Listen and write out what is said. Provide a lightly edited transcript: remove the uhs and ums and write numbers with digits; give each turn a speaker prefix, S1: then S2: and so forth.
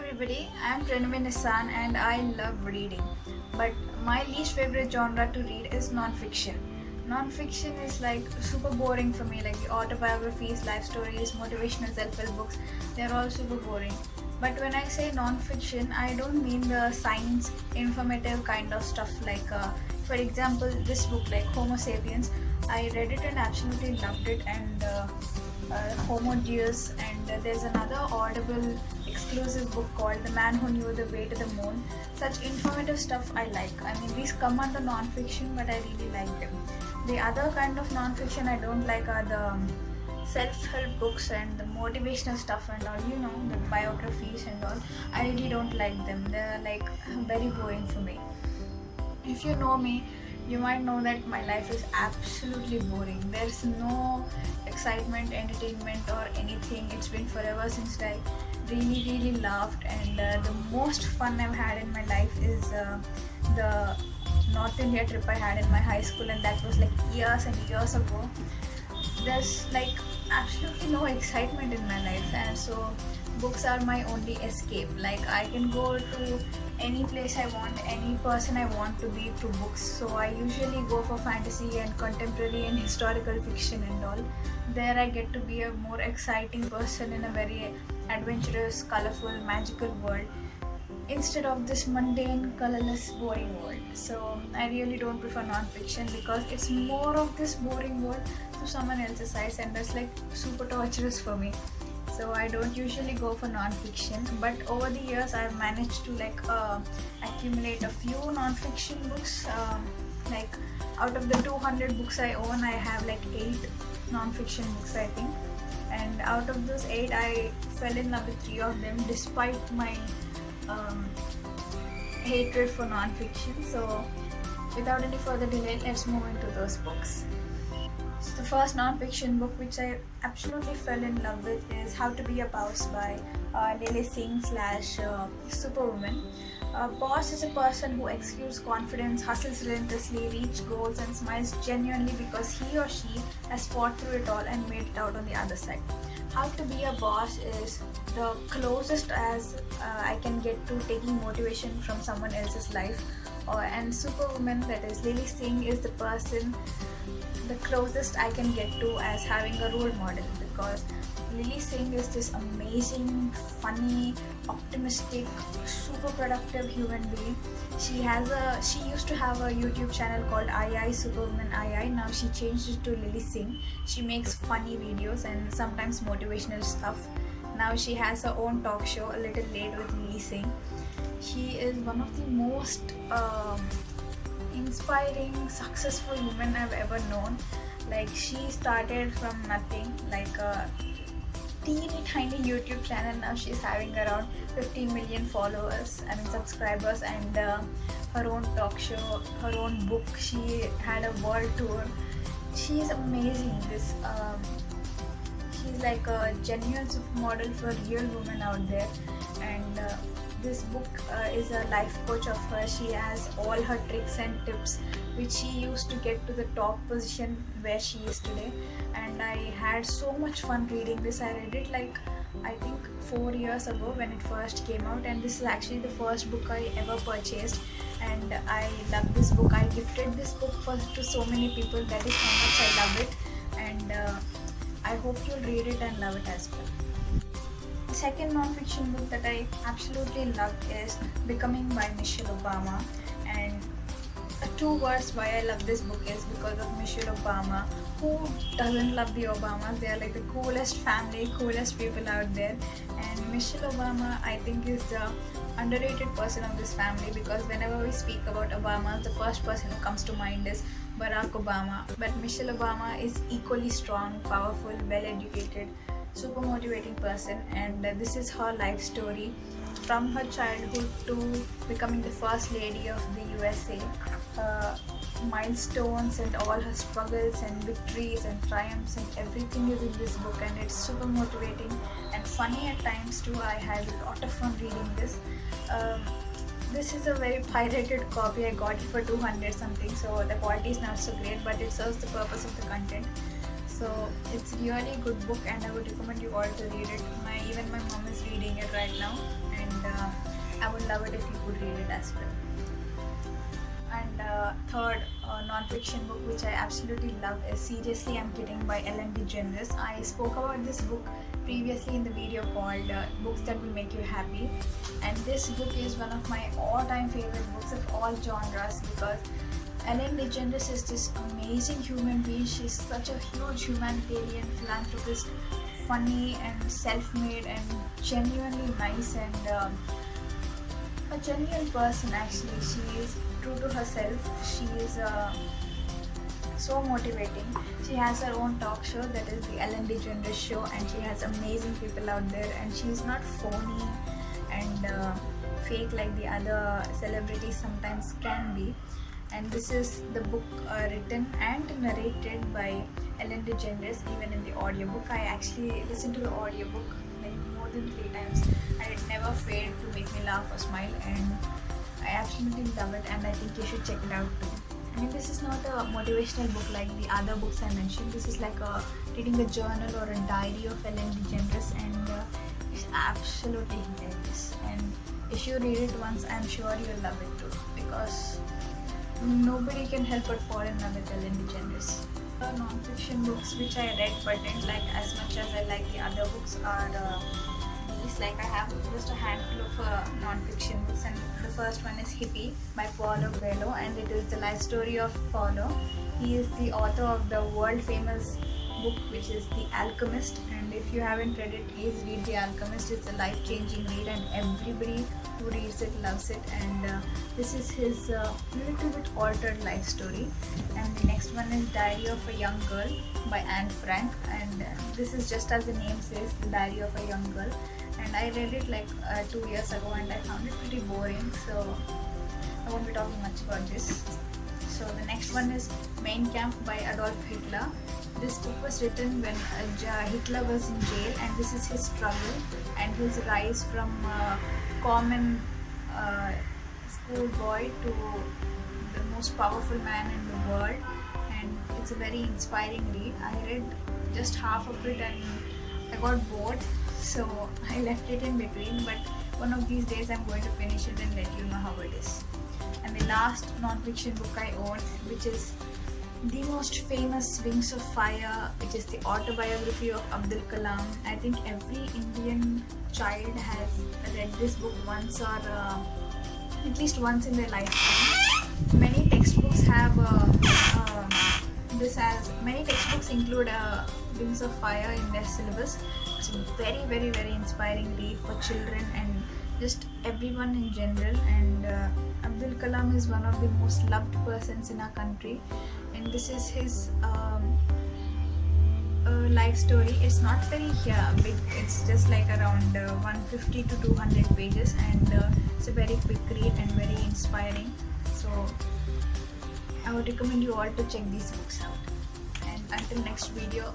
S1: everybody, I am Pranavi Nissan and I love reading. But my least favorite genre to read is non-fiction. Non-fiction is like super boring for me, like the autobiographies, life stories, motivational self-help books, they're all super boring. But when I say non-fiction, I don't mean the science, informative kind of stuff like, for example, this book like Homo sapiens. I read it and absolutely loved it, and Homo Deus, and there's another Audible exclusive book called The Man Who Knew the Way to the Moon. Such informative stuff I like. I mean, these come under non-fiction, but I really like them. The other kind of non-fiction I don't like are the self-help books and the motivational stuff and all, the biographies and all. I really don't like them. They're like very boring for me. If you know me, you might know that my life is absolutely boring. There's no excitement, entertainment or anything. It's been forever since I really laughed, and the most fun I've had in my life is the North India trip I had in my high school, and that was like years and years ago. There's like absolutely no excitement in my life, and so books are my only escape. Like, I can go to any place I want, any person I want to be through books. So I usually go for fantasy and contemporary and historical fiction and all. There I get to be a more exciting person in a very adventurous, colorful, magical world, instead of this mundane, colorless, boring world. So I really don't prefer non-fiction because it's more of this boring world to someone else's eyes, and that's like super torturous for me. So I don't usually go for non-fiction, but over the years I've managed to accumulate a few non-fiction books. Like, out of the 200 books I own, I have like 8 non-fiction books, I think. And out of those 8, I fell in love with 3 of them despite my hatred for non-fiction. So without any further delay, let's move into those books. So the first non-fiction book which I absolutely fell in love with is How to Be a Bawse by Lilly Singh / Superwoman. Boss is a person who exudes confidence, hustles relentlessly, reaches goals and smiles genuinely because he or she has fought through it all and made it out on the other side. How to Be a Boss is the closest as I can get to taking motivation from someone else's life. And Superwoman, that is Lilly Singh, is the person the closest I can get to as having a role model, because Lilly Singh is this amazing, funny, optimistic, super productive human being. She used to have a YouTube channel called II Superwoman II. Now she changed it to Lilly Singh. She makes funny videos and sometimes motivational stuff. Now she has her own talk show, A Little Late with Lilly Singh. She is one of the most inspiring, successful women I've ever known. Like, she started from nothing, like a teeny tiny YouTube channel. Now she's having around 50 million followers, subscribers, and her own talk show, her own book. She had a world tour. She's amazing. She's like a genuine supermodel for real women out there, and this book is a life coach of her. She has all her tricks and tips which she used to get to the top position where she is today, and I had so much fun reading this. I read it like, I think 4 years ago when it first came out, and this is actually the first book I ever purchased, and I love this book. I gifted this book to so many people. That is how much I love it, and I hope you'll read it and love it as well. The second non-fiction book that I absolutely love is Becoming by Michelle Obama, and 2 words why I love this book is because of Michelle Obama. Who doesn't love the Obamas? They are like the coolest family, coolest people out there, and Michelle Obama, I think, is the underrated person of this family, because whenever we speak about Obamas, the first person who comes to mind is Barack Obama. But Michelle Obama is equally strong, powerful, well-educated, super motivating person, and this is her life story from her childhood to becoming the first lady of the USA. Milestones and all her struggles and victories and triumphs and everything is in this book, and it's super motivating and funny at times too. I had a lot of fun reading this. This is a very pirated copy. I got it for 200 something, so the quality is not so great, but it serves the purpose of the content. So it's really a good book, and I would recommend you all to read it. Even my mom is reading it right now, and I would love it if you could read it as well. And third non-fiction book which I absolutely love is Seriously I'm Kidding by Degeneres. I spoke about this book previously in the video called Books That Will Make You Happy, and this book is one of my all-time favorite books of all genres because Degeneres is this amazing human being. She's such a huge humanitarian philanthropist, funny and self-made and genuinely nice and a genuine person. Actually, she is true to herself. She is so motivating. She has her own talk show that is the Degeneres show, and she has amazing people out there, and she is not phony and fake like the other celebrities sometimes can be. And this is the book written and narrated by Degeneres. Even in the audiobook, I actually listened to the audiobook like more than 3 times, and it never failed to make me laugh or smile, and I absolutely love it, and I think you should check it out too. I mean, this is not a motivational book like the other books I mentioned. This is like reading a journal or a diary of Degeneres, and it's absolutely hilarious. And if you read it once, I'm sure you'll love it too, because nobody can help but fall in love with Degeneres. The non-fiction books which I read but didn't like as much as I like the other books are these. Like, I have just a handful of non-fiction books, and the first one is Hippie by Paulo, and it is the life story of Paulo. He is the author of the world famous book which is The Alchemist, and if you haven't read it, please read The Alchemist. It's a life-changing read and everybody who reads it loves it, and this is his little bit altered life story. And the next one is Diary of a Young Girl by Anne Frank, and this is just as the name says, the Diary of a Young Girl, and I read it like 2 years ago and I found it pretty boring, so I won't be talking much about this. So the next one is Mein Kampf by Adolf Hitler. This book was written when Hitler was in jail, and this is his struggle and his rise from common schoolboy to the most powerful man in the world, and it's a very inspiring read. I read just half of it and I got bored, so I left it in between, but one of these days I'm going to finish it and let you know how it is. And the last non-fiction book I own, which is the most famous Wings of Fire, which is the autobiography of Abdul Kalam. I think every Indian child has read this book once or at least once in their lifetime. Many textbooks have many textbooks include Wings of Fire in their syllabus. It's a very, very, very inspiring read for children and just everyone in general. And Abdul Kalam is one of the most loved persons in our country, and this is his life story. It's not very big, it's just like around 150 to 200 pages, and it's a very quick read and very inspiring. So I would recommend you all to check these books out. And until next video,